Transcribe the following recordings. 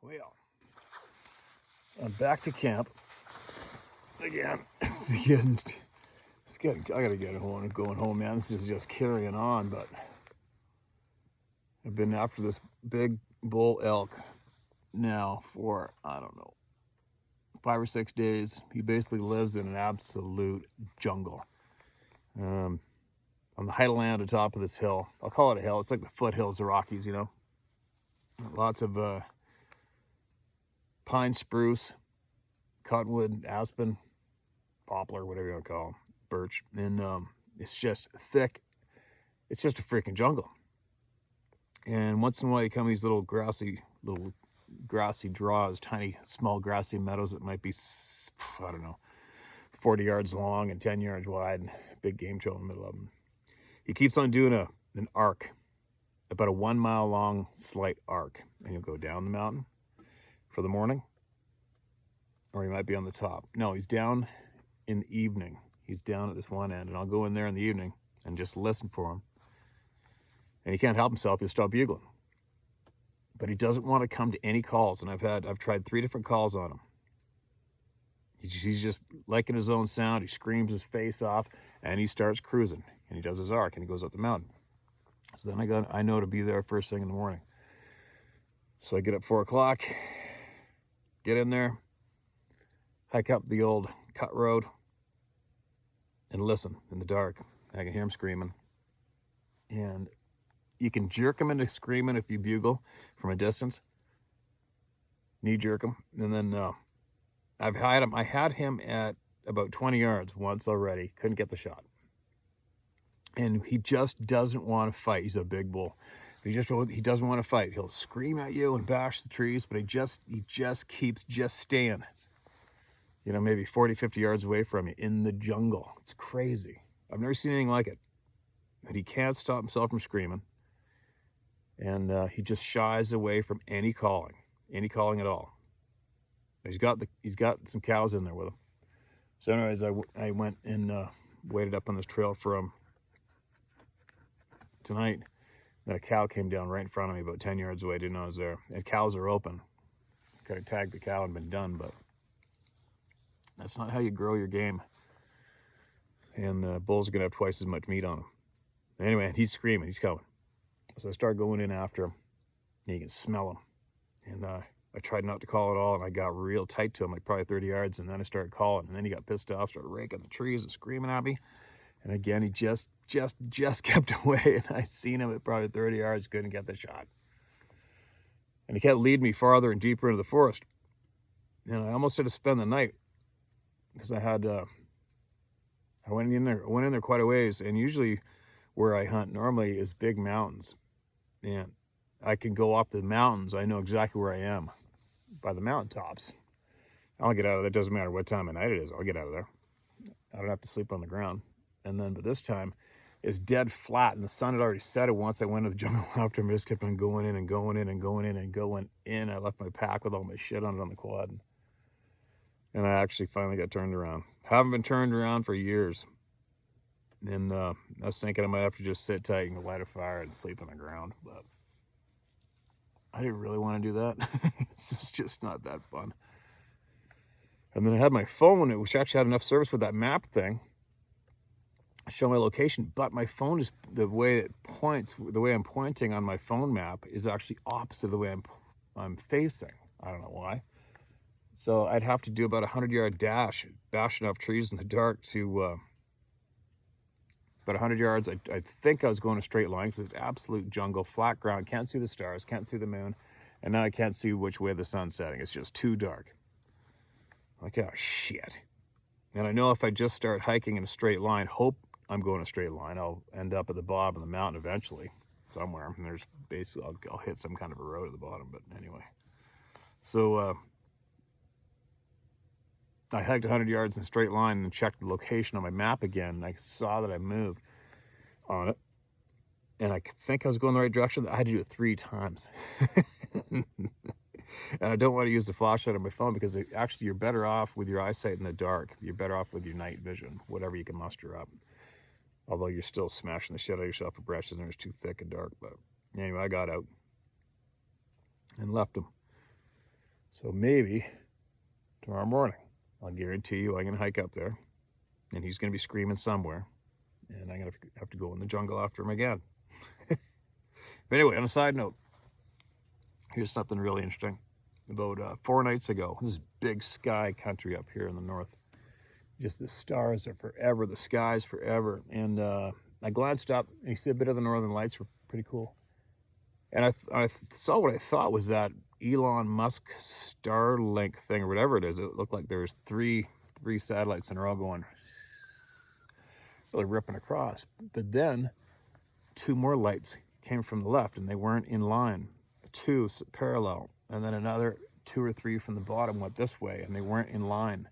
Well, I'm back to camp again. I gotta get home and going home, man. This is just carrying on, but I've been after this big bull elk now for, I don't know, 5 or 6 days. He basically lives in an absolute jungle. On the height of land on top of this hill. I'll call it a hill. It's like the foothills of the Rockies, you know. Lots of pine, spruce, cottonwood, aspen, poplar, whatever you want to call them, birch. And it's just thick. It's just a freaking jungle. And once in a while you come these little grassy draws, tiny, small grassy meadows that might be, I don't know, 40 yards long and 10 yards wide. Big game trail in the middle of them. He keeps on doing an arc, about a 1 mile long slight arc. And you'll go down the mountain for the morning, or he might be on the top. No, he's down in the evening. He's down at this one end, and I'll go in there in the evening and just listen for him. And he can't help himself. He'll start bugling. But he doesn't want to come to any calls, and I've tried 3 different calls on him. He's just liking his own sound. He screams his face off, and he starts cruising. And he does his arc, and he goes up the mountain. So then I know to be there first thing in the morning. So I get up 4 o'clock, get in there, hike up the old cut road, and listen in the dark. I can hear him screaming. And you can jerk him into screaming if you bugle from a distance. Knee jerk him. And then I had him at about 20 yards once already. Couldn't get the shot. And he just doesn't want to fight. He's a big bull. He doesn't want to fight. He'll scream at you and bash the trees, but he just keeps staying, you know, maybe 40, 50 yards away from you in the jungle. It's crazy. I've never seen anything like it. But he can't stop himself from screaming. And he just shies away from any calling at all. He's got some cows in there with him. So anyways, I went and waited up on this trail for him tonight. Then a cow came down right in front of me about 10 yards away. Didn't know I was there. And cows are open. Could have tagged the cow and been done, but that's not how you grow your game. And bulls are going to have twice as much meat on them. Anyway, he's screaming. He's coming. So I started going in after him. And you can smell him. And I tried not to call at all, and I got real tight to him, like probably 30 yards, and then I started calling. And then he got pissed off, started raking the trees and screaming at me. And again, he just kept away, and I seen him at probably 30 yards, couldn't get the shot. And he kept leading me farther and deeper into the forest. And I almost had to spend the night because I went in there quite a ways, and usually where I hunt normally is big mountains. And I can go up the mountains. I know exactly where I am by the mountaintops. I'll get out of there. It doesn't matter what time of night it is. I'll get out of there. I don't have to sleep on the ground. But this time it's dead flat, and the sun had already set. It once I went to the jungle after him, just kept on going in and going in and going in and going in. I left my pack with all my shit on it on the quad. And I actually finally got turned around. Haven't been turned around for years. And I was thinking I might have to just sit tight and light a fire and sleep on the ground, but I didn't really want to do that. It's just not that fun. And then I had my phone, which actually had enough service with that map thing, show my location, but my phone is the way I'm pointing on my phone map is actually opposite of the way I'm facing. I don't know why. So I'd have to do about 100-yard dash, bashing up trees in the dark to about 100 yards. I think I was going a straight line because it's absolute jungle, flat ground. Can't see the stars, can't see the moon, and now I can't see which way the sun's setting. It's just too dark. Like, oh shit. And I know if I just start hiking in a straight line, hope I'm going a straight line, I'll end up at the bottom of the mountain eventually, somewhere. And there's basically, I'll hit some kind of a road at the bottom, but anyway. So I hiked 100 yards in a straight line and checked the location on my map again, and I saw that I moved on it. And I think I was going the right direction. I had to do it 3 times. And I don't want to use the flashlight on my phone because actually you're better off with your eyesight in the dark. You're better off with your night vision, whatever you can muster up. Although you're still smashing the shit out of yourself with brushes and it's too thick and dark. But anyway, I got out and left him. So maybe tomorrow morning, I'll guarantee you I can hike up there, and he's going to be screaming somewhere, and I'm going to have to go in the jungle after him again. But anyway, on a side note, here's something really interesting. About 4 nights ago, this is big sky country up here in the north. Just the stars are forever, the sky's forever. And I glanced up, and you see a bit of the northern lights were pretty cool. And I saw what I thought was that Elon Musk Starlink thing or whatever it is. It looked like there was three satellites in a row going, really ripping across. But then 2 more lights came from the left, and they weren't in line. 2 parallel, and then another 2 or 3 from the bottom went this way, and they weren't in line.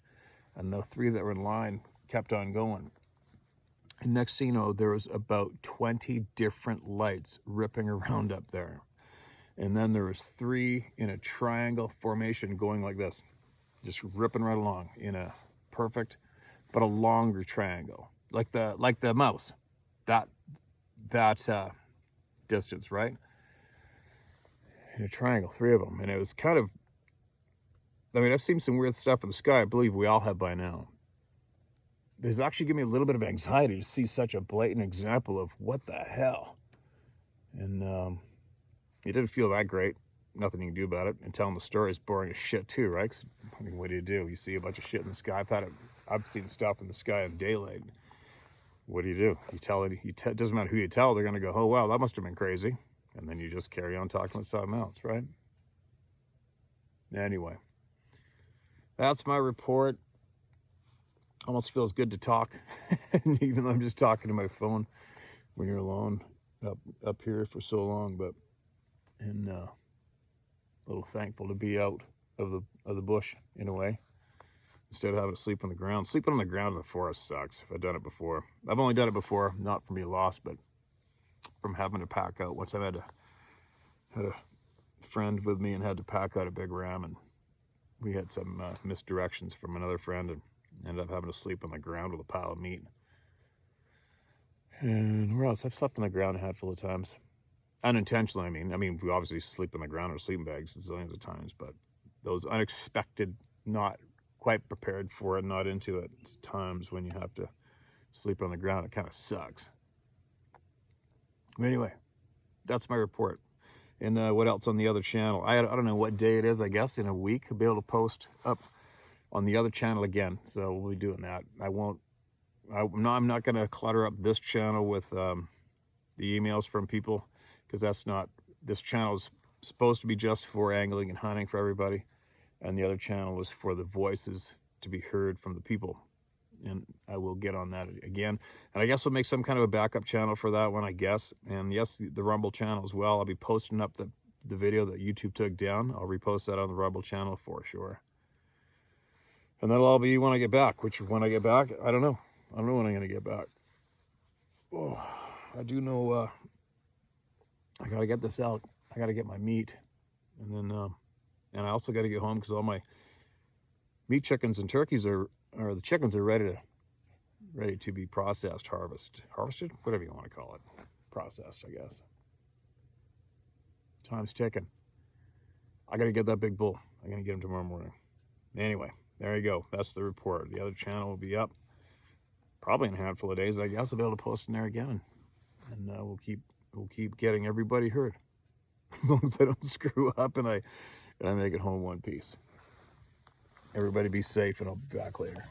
And the 3 that were in line kept on going. And next thing you know, there was about 20 different lights ripping around up there. And then there was 3 in a triangle formation going like this, just ripping right along in a perfect, but a longer triangle, like the mouse, that distance, right? In a triangle, 3 of them. And it was kind of, I mean, I've seen some weird stuff in the sky. I believe we all have by now. It's actually given me a little bit of anxiety to see such a blatant example of what the hell. And it didn't feel that great. Nothing you can do about it. And telling the story is boring as shit too, right? 'Cause, I mean, what do? You see a bunch of shit in the sky. I've seen stuff in the sky in daylight. What do? You tell it. It doesn't matter who you tell. They're going to go, oh, wow, that must have been crazy. And then you just carry on talking about something else, right? Anyway, that's my report. Almost feels good to talk, even though I'm just talking to my phone when you're alone up here for so long. But a little thankful to be out of the bush in a way, instead of having to sleep on the ground. Sleeping on the ground in the forest sucks. I've done it before. I've only done it before, not from being lost, but from having to pack out. Once I had a friend with me and had to pack out a big ram, and we had some misdirections from another friend, and ended up having to sleep on the ground with a pile of meat. And where else? I've slept on the ground a handful of times. Unintentionally, I mean, we obviously sleep on the ground or sleeping bags zillions of times, but those unexpected, not quite prepared for it, not into it times when you have to sleep on the ground, it kind of sucks. But anyway, that's my report. And what else on the other channel? I don't know what day it is. I guess in a week I'll be able to post up on the other channel again. So we'll be doing that. I'm not going to clutter up this channel with the emails from people, because this channel is supposed to be just for angling and hunting for everybody. And the other channel is for the voices to be heard from the people. And I will get on that again. And I guess we'll make some kind of a backup channel for that one, I guess. And yes, the Rumble channel as well. I'll be posting up the video that YouTube took down. I'll repost that on the Rumble channel for sure. And that'll all be when I get back. Which, when I get back, I don't know. I don't know when I'm going to get back. Oh, I do know I got to get this out. I got to get my meat. And then, and I also got to get home because all my meat chickens and turkeys the chickens are ready to be processed, harvested, whatever you want to call it. Processed, I guess. Time's ticking. I got to get that big bull. I'm going to get him tomorrow morning. Anyway, there you go. That's the report. The other channel will be up probably in a handful of days. I guess I'll be able to post in there again, and we'll keep getting everybody heard, as long as I don't screw up and I make it home one piece. Everybody be safe, and I'll be back later.